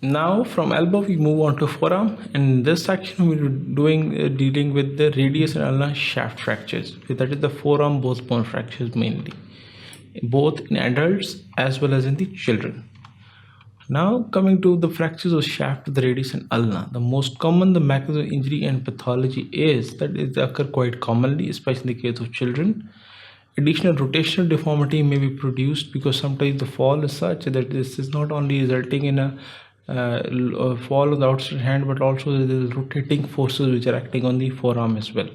Now from elbow we move on to forearm, and in this section we're dealing with the radius and ulnar shaft fractures. That is the forearm both bone fractures mainly, both in adults as well as in the children. Now coming to the fractures of shaft of the radius and ulna, the most common the mechanism of injury and pathology is that it occur quite commonly, especially in the case of children. Additional rotational deformity may be produced because sometimes the fall is such that this is not only resulting in a fall on the outside hand, but also there is rotating forces which are acting on the forearm as well.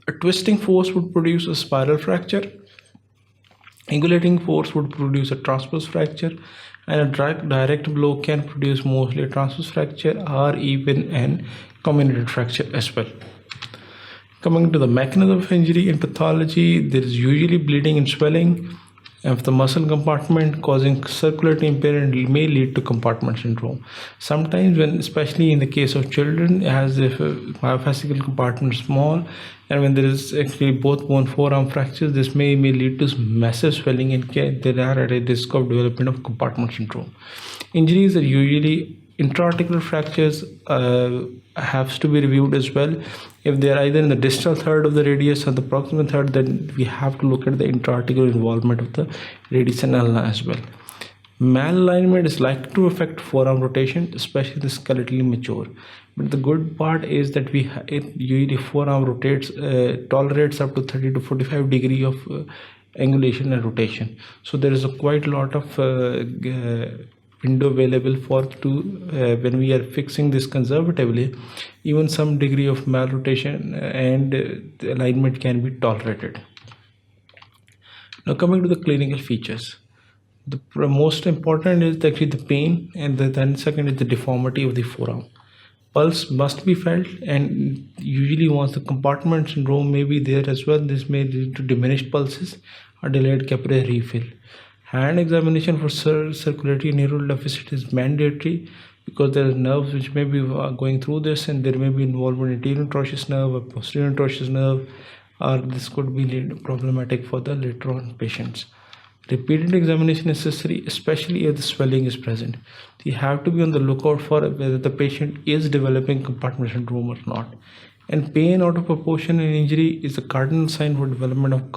A twisting force would produce a spiral fracture. Angulating force would produce a transverse fracture, and a direct blow can produce mostly a transverse fracture or even an comminuted fracture as well. Coming to the mechanism of injury and pathology, there is usually bleeding and swelling of the muscle compartment causing circulatory impairment may lead to compartment syndrome. Sometimes when, especially in the case of children, as if myofascial compartment is small, and when there is actually both bone forearm fractures, this may lead to massive swelling and there are at a risk of development of compartment syndrome. Injuries are usually intra-articular fractures has to be reviewed as well. If they are either in the distal third of the radius or the proximal third, then we have to look at the intra-articular involvement of the radius and ulna as well. Malalignment is likely to affect forearm rotation, especially the skeletally mature. But the good part is that usually forearm rotates, tolerates up to 30 to 45 degree of angulation and rotation. So there is a quite a lot of window available for when we are fixing this conservatively. Even some degree of malrotation and the alignment can be tolerated. Now coming to the clinical features, the most important is actually the pain, and then second is the deformity of the forearm. Pulse must be felt, and usually once the compartment syndrome may be there as well, this may lead to diminished pulses or delayed capillary refill. Hand examination for circulatory neural deficit is mandatory because there are nerves which may be going through this, and there may be involvement in anterior atrocious nerve or posterior atrocious nerve, or this could be problematic for the later on patients. Repeated examination is necessary, especially if the swelling is present. You have to be on the lookout for whether the patient is developing compartment syndrome or not. And pain out of proportion in injury is a cardinal sign for development of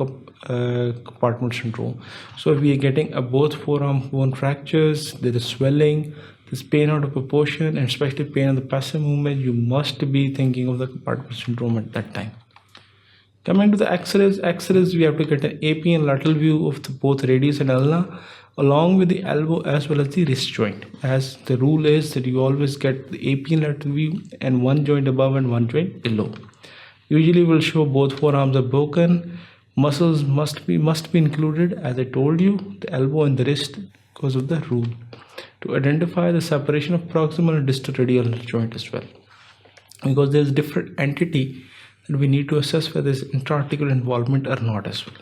compartment syndrome. So if we are getting both forearm bone fractures, there is swelling, there's pain out of proportion, and especially pain on the passive movement, you must be thinking of the compartment syndrome at that time. Coming to the X-rays, we have to get an AP and lateral view of both radius and ulna, along with the elbow as well as the wrist joint, as the rule is that you always get the AP and lateral view and one joint above and one joint below. Usually will show both forearms are broken. Muscles must be included, as I told you, the elbow and the wrist because of the rule, to identify the separation of proximal and distal radial joint as well, because there is different entity that we need to assess whether there is intra-articular involvement or not as well.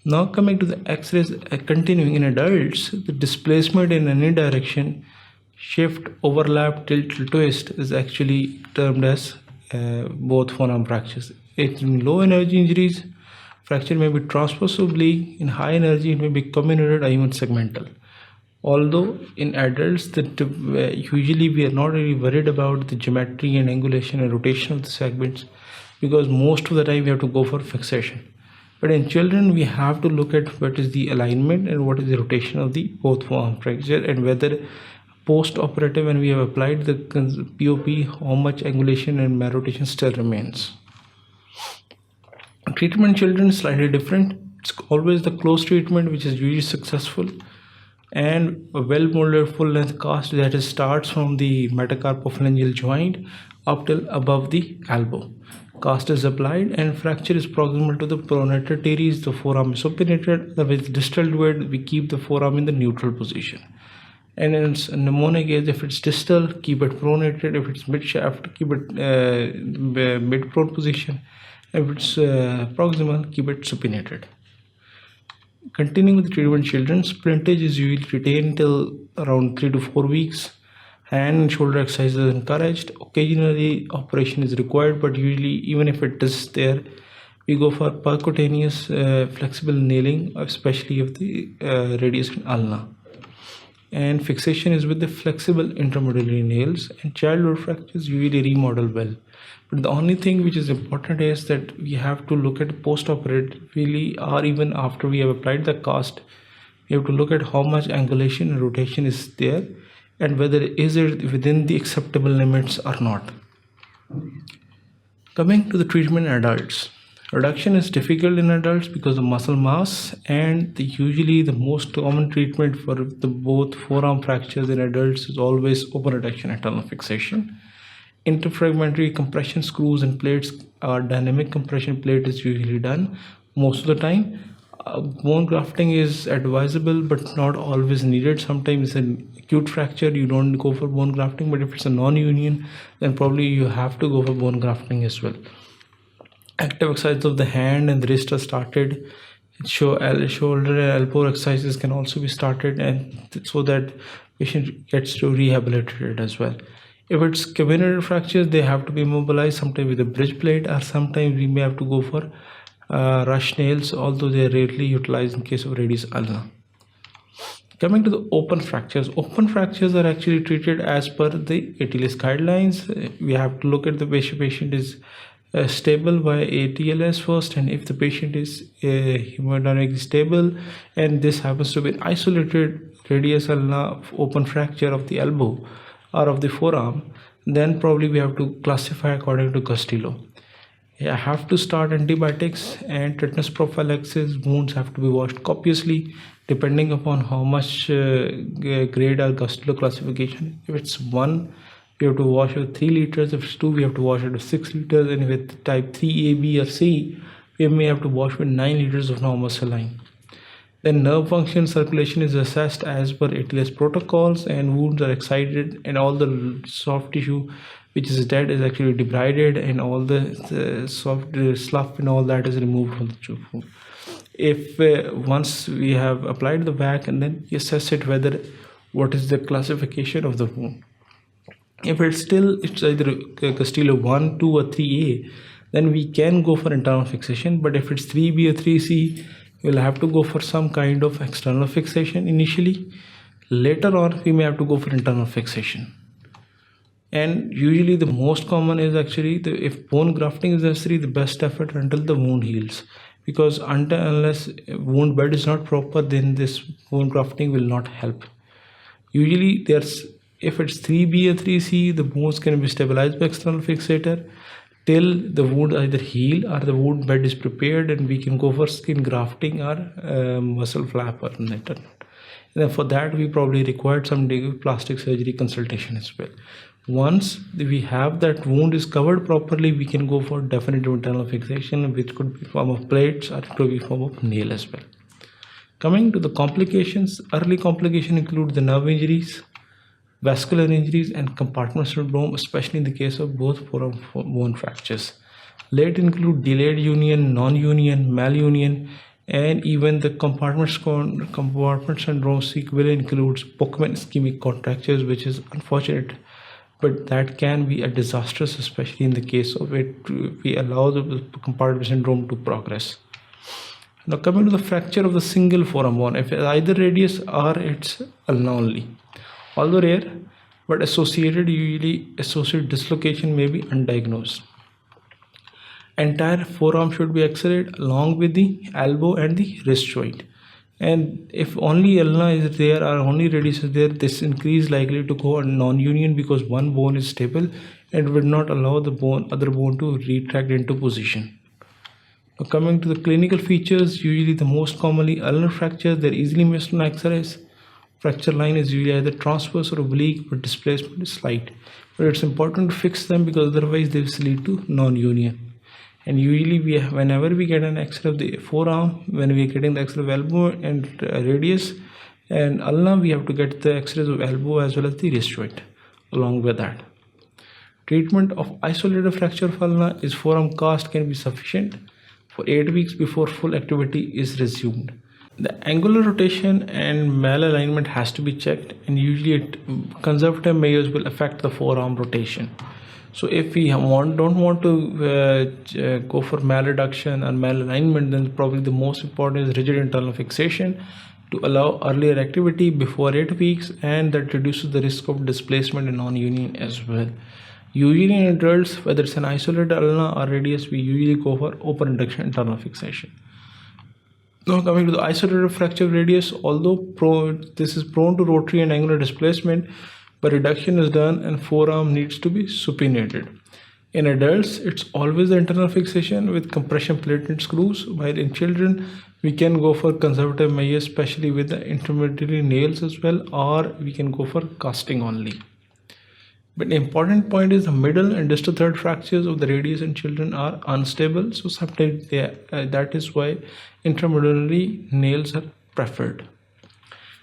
Now coming to the X-rays, continuing in adults, the displacement in any direction, shift, overlap, tilt, twist is actually termed as both forearm fractures. In low energy injuries, fracture may be transverse oblique. In high energy, it may be comminuted or even segmental. Although in adults, usually we are not really worried about the geometry and angulation and rotation of the segments, because most of the time we have to go for fixation. But in children, we have to look at what is the alignment and what is the rotation of the both forearm fracture, and whether post-operative, when we have applied the POP, how much angulation and malrotation still remains. Treatment in children is slightly different. It's always the close treatment which is usually successful, and a well-molded full-length cast that starts from the metacarpophalangeal joint up till above the elbow. Cast is applied and fracture is proximal to the pronator teres. The forearm is supinated. With distal to it, we keep the forearm in the neutral position. And in mnemonic is, if it's distal, keep it pronated. If it's mid shaft, keep it mid prone position. If it's proximal, keep it supinated. Continuing with the treatment in children, splintage is usually retained till around 3 to 4 weeks. Hand and shoulder exercises are encouraged. Occasionally operation is required, but usually even if it is there, we go for percutaneous flexible nailing, especially of the radius and ulna. and fixation is with the flexible intermedullary nails, and childhood fractures usually remodel well. But the only thing which is important is that we have to look at post-operatively, or even after we have applied the cast, we have to look at how much angulation and rotation is there and whether is it within the acceptable limits or not. Coming to the treatment in adults. Reduction is difficult in adults because of muscle mass, and usually the most common treatment for the both forearm fractures in adults is always open reduction internal fixation. Interfragmentary compression screws and plates or dynamic compression plate is usually done most of the time. Bone grafting is advisable but not always needed. Sometimes an acute fracture you don't go for bone grafting, but if it's a non-union then probably you have to go for bone grafting as well. Active exercises of the hand and the wrist are started. Shoulder and elbow exercises can also be started, and so that patient gets to rehabilitated as well. If it's comminuted fractures, they have to be immobilized, sometimes with a bridge plate, or sometimes we may have to go for rush nails, although they are rarely utilized in case of radius ulna. Coming to the open fractures are actually treated as per the ATLS guidelines. We have to look at the patient is stable by ATLS first, and if the patient is hemodynamically stable and this happens to be an isolated radius ulna open fracture of the elbow or of the forearm, then probably we have to classify according to Castillo. I have to start antibiotics and tetanus prophylaxis. Wounds have to be washed copiously depending upon how much grade or Castillo classification. If it's 1, we have to wash with 3 liters. If it's 2, we have to wash it with 6 liters. And with type 3A, B or C, we may have to wash with 9 liters of normal saline. Then nerve function circulation is assessed as per ATLS protocols, and wounds are excited, and all the soft tissue which is dead is actually debrided, and all the soft slough and all that is removed from the tube. If once we have applied the vac, and then you assess it whether what is the classification of the wound. If it's either Castillo 1, 2 or 3A, then we can go for internal fixation. But if it's 3B or 3C, we'll have to go for some kind of external fixation initially. Later on, we may have to go for internal fixation. And usually the most common is actually if bone grafting is necessary, the best effort until the wound heals. Because unless wound bed is not proper, then this bone grafting will not help. Usually if it's 3B or 3C, the bones can be stabilized by external fixator till the wound either heal or the wound bed is prepared, and we can go for skin grafting or muscle flap or net. And then for that, we probably required some plastic surgery consultation as well. Once we have that wound is covered properly, we can go for definitive internal fixation, which could be in form of plates or it could be in form of nail as well. Coming to the complications, early complications include the nerve injuries, vascular injuries, and compartment syndrome, especially in the case of both forearm bone fractures. Late include delayed union, non-union, malunion, and even the compartment syndrome sequelae includes Bookman ischemic contractures, which is unfortunate, but that can be a disastrous, especially in the case of it. We allow the compartment syndrome to progress. Now coming to the fracture of the single forearm bone, if it's either radius or it's ulna only. Although rare, but usually associated dislocation may be undiagnosed. Entire forearm should be x-rayed along with the elbow and the wrist joint. And if only ulna is there or only radius is there, this increase likely to go on non-union because one bone is stable and will not allow the other bone to retract into position. Now coming to the clinical features, usually the most commonly ulnar fractures, they're easily missed on x-rays. Fracture line is usually either transverse or oblique, but displacement is slight. But it's important to fix them because otherwise they will lead to non-union. And usually whenever we get an X-ray of the forearm, when we are getting the X-ray of elbow and radius and ulna, we have to get the X-rays of elbow as well as the wrist joint along with that. Treatment of isolated fracture of ulna is forearm cast can be sufficient for 8 weeks before full activity is resumed. The angular rotation and malalignment has to be checked, and usually conservative measures will affect the forearm rotation. So if we don't want to go for malreduction and malalignment, then probably the most important is rigid internal fixation, to allow earlier activity before 8 weeks, and that reduces the risk of displacement in non-union as well. Usually in adults, whether it's an isolated ulna or radius, we usually go for open reduction internal fixation. Now coming to the isolated fracture radius, although this is prone to rotary and angular displacement, but reduction is done and forearm needs to be supinated. In adults, it's always the internal fixation with compression plated screws, while in children, we can go for conservative measures, especially with the intermediary nails as well, or we can go for casting only. But the important point is the middle and distal third fractures of the radius in children are unstable, so sometimes that is why intramedullary nails are preferred.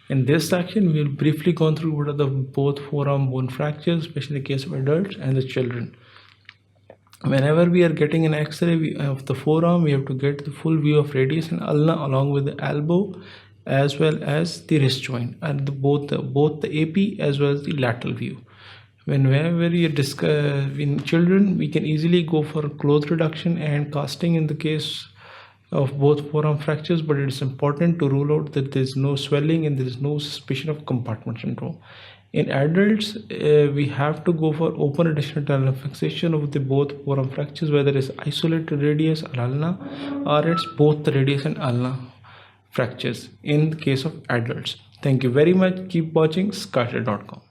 In this section, we will briefly go through what are the both forearm bone fractures, especially in the case of adults and the children. Whenever we are getting an X-ray of the forearm, we have to get the full view of radius and ulna along with the elbow as well as the wrist joint, and both the AP as well as the lateral view. Whenever we are in children, we can easily go for close reduction and casting in the case of both forearm fractures, but it is important to rule out that there is no swelling and there is no suspicion of compartment syndrome. In adults, we have to go for open additional internal fixation of the both forearm fractures, whether it's isolated radius or ulna, or it's both the radius and ulna fractures in the case of adults. Thank you very much. Keep watching sqadia.com.